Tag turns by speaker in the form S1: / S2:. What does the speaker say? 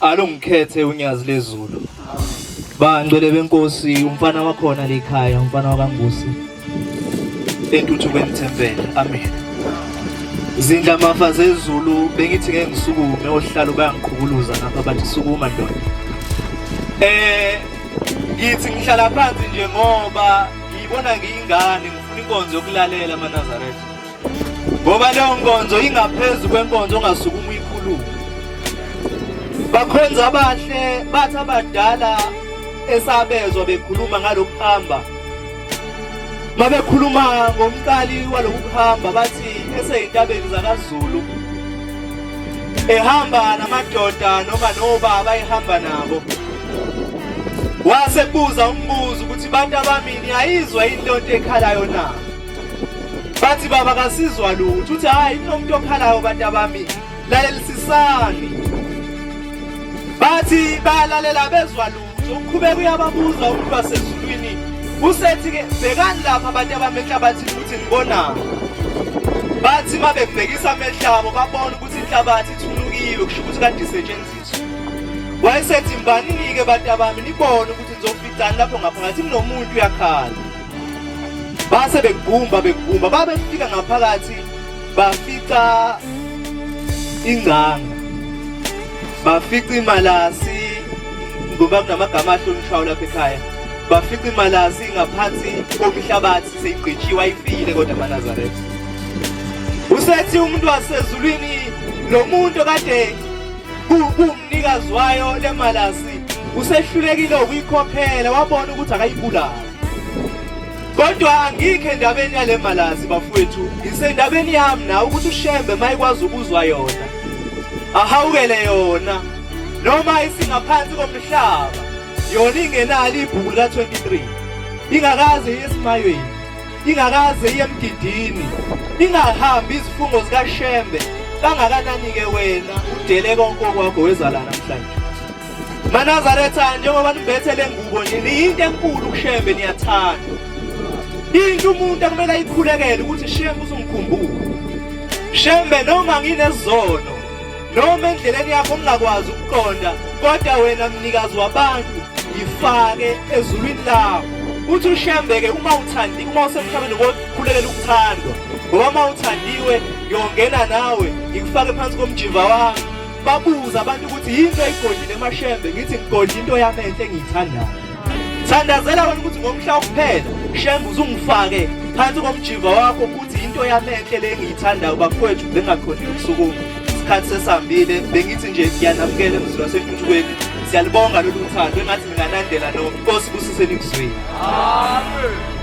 S1: Alo ngikhethe unyazi lezulu. Bangcwele benkosi umfana wakhona lekhaya, umfana wakaNgusi. Entuthukweni thempela. Amen. Zindla mafa zezulu bengithi ngeke ngisukume ohlalo bayangiqhukuluza ngapha bathi sukuma ndoda. Ngithi ngihlala phansi nje ngoba ngibona ngiyingane ngifuna inkonzo yokulalela amaNazaretha. Ngoba leyo nkonzo ingaphezulu kwenkonzo ongasukuma uyikhuluma. Bakhonza abahle bathi abadala esabezwa bekhuluma ngalokuhamba. Mabekhuluma ngomqali walokuhamba bathi eseyintabeni zakaZulu ehamba namadoda noma nobaba ehamba nabo. Wasebuza umbuzo ukuthi bantu abamini ayizwa into ekhalayo na? Bathi baba kasizwa lutho. Uthi hayi kunomuntu okhalayo bantu abami. Lalelisisani. Bathi balalela bezwa lutho. Uqhubeka uyababuza umuntu wasezulwini. Usethi ke bhekani lapha abantu abamehla bathi ukuthi ngibona. Bathi mabebhekisa amehla abo babona ukuthi inhlabathi ithulukiwe kusho ukuthi kade isetshenziswa. Wayesethi mbanini ke bantu abami nibone ukuthi nizoficani lapho ngaphakathi kunomuntu uyakhala. Base begumba babefika ngaphakathi bafica inganga. Bafica imalasi ngoba kunamagama ahlonishwayo lapha ekhaya. Bafica imalasi ngaphansi komhlabathi seyigqitshiwe ayifile kodwa amaNazaretha. Usethi umuntu wasezulwini lo muntu kade kumnikazi wayo le malasi usehlulekile ukuyikhokhela wabona ukuthi akayibulali. Kodwa angikho endabeni yale malasi bafowethu, isendabeni yami na ukuthi uShembe mayikwazi ukuzwa yona ahawukele yona noma isingaphansi komhlaba yona ingenalo ibhuku lika-23 ingakaze yesimayweni ingakaze yemgidini ingahambi izifungo zikaShembe kangakanani-ke wena udele konke okwakho wezala namhlanje. maNazaretha njengoba nibethe le ngubo nje niyinto enkulu kuShembe niyathanda. Into umuntu akumele ayikhulekele ukuthi Shembe uzongikhumbula. Shembe noma nginezono noma endleleni yakho ngingakwazi ukuqonda kodwa wena mnikazi wabantu ifake ezulwini lakho. Uthi uShembe ke uma usemhlabeni ngokukhulekela ukuthandwa ngoba uma uthandiwe ngiyongena nawe ngikufake phansi komjiva wami. Babuza abantu ukuthi yinto eyigodile eMashembe ngithi ngigodle into yami enhle engiyithandayo. Thandazela wena ukuthi ngomhla wokuphela Shembe uzungifake phansi komjiva wakho ukuthi into yami enhle le engiyithandayo bafowethu bengakhonile ukusukuma. Isikhathi sesambile bengithi nje ngiyanamukela emzini wasentuthukweni. Siyalibonga lolu thando engathi nginganandela noma. Inkosi kusise nikuzwile. Amen.